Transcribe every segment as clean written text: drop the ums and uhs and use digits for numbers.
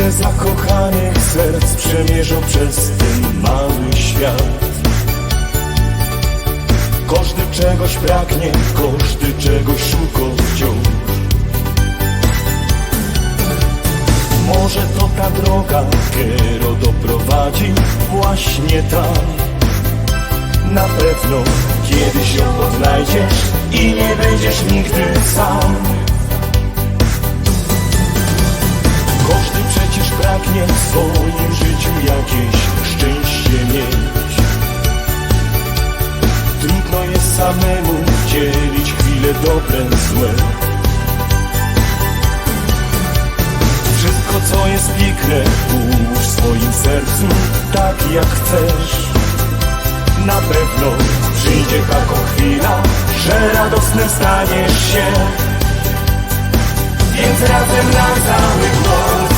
Tyle zakochanych serc przemierzał przez ten mały świat. Każdy czegoś pragnie, każdy czegoś szuka wciąż. Może to ta droga, kiero doprowadzi właśnie tam. Na pewno kiedyś ją odnajdziesz i nie będziesz nigdy sam. Każdy przecież pragnie w swoim życiu jakieś szczęście mieć. Trudno jest samemu dzielić chwile dobre, złe. Wszystko co jest piękne ułóż w swoim sercu tak jak chcesz. Na pewno przyjdzie taka chwila, że radosnym staniesz się. Więc razem na cały głos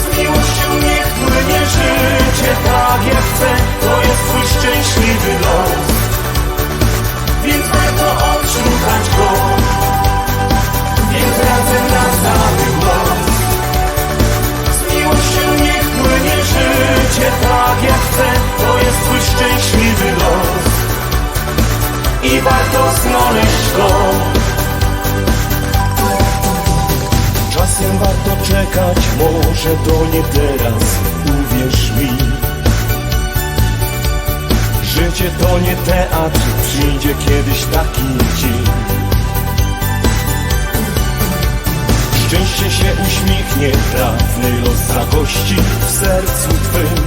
z miłością niech płynie życie tak jak chce. To jest twój szczęśliwy los, więc warto odszukać go. Więc razem na cały głos z miłością niech płynie życie tak jak chce. To jest twój szczęśliwy los i warto znaleźć go. Czasem warto czekać, może to nie teraz, uwierz mi. Życie to nie teatr, przyjdzie kiedyś taki dzień. Szczęście się uśmiechnie, trafny los zagości w sercu twym.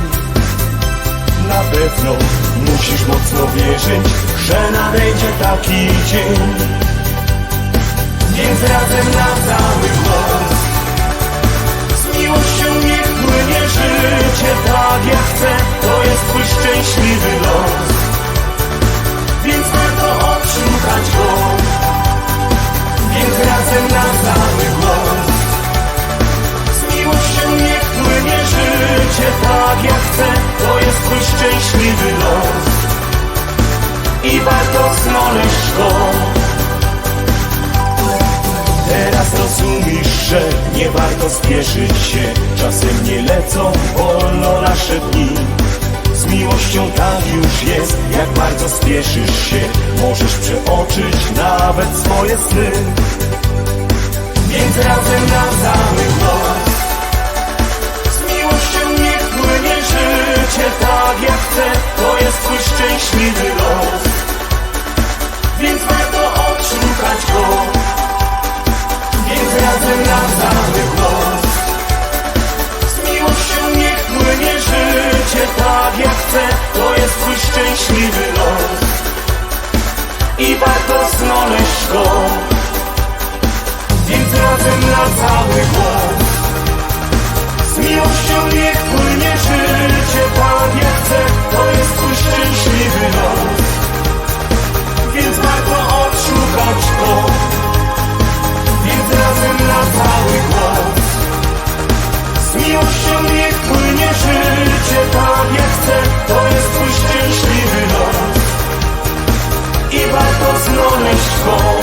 Na pewno musisz mocno wierzyć, że nadejdzie taki dzień. Więc razem na cały głos z miłością niech płynie życie tak jak chce. To jest twój szczęśliwy los, więc warto odszukać go. Więc razem na cały głos z miłością niech płynie życie tak jak chce. To jest twój szczęśliwy los i warto znaleźć go. Teraz rozumiesz, że nie warto spieszyć się. Czasem nie lecą wolno nasze dni. Z miłością tak już jest, jak bardzo spieszysz się. Możesz przeoczyć nawet swoje sny. Więc razem na cały głos z miłością niech płynie życie tak jak chce. To jest twój szczęśliwy los, więc warto odszukać go. Więc razem na cały głos z miłością niech płynie życie tak jak chce. To jest twój szczęśliwy los i warto znaleźć go. Więc razem na cały głos z miłością niech płynie życie tak jak chce. To jest twój szczęśliwy los, więc warto odszukać go. Więc razem na cały głos z miłością niech płynie życie tak jak chce. To jest twój szczęśliwy los i warto znaleźć go.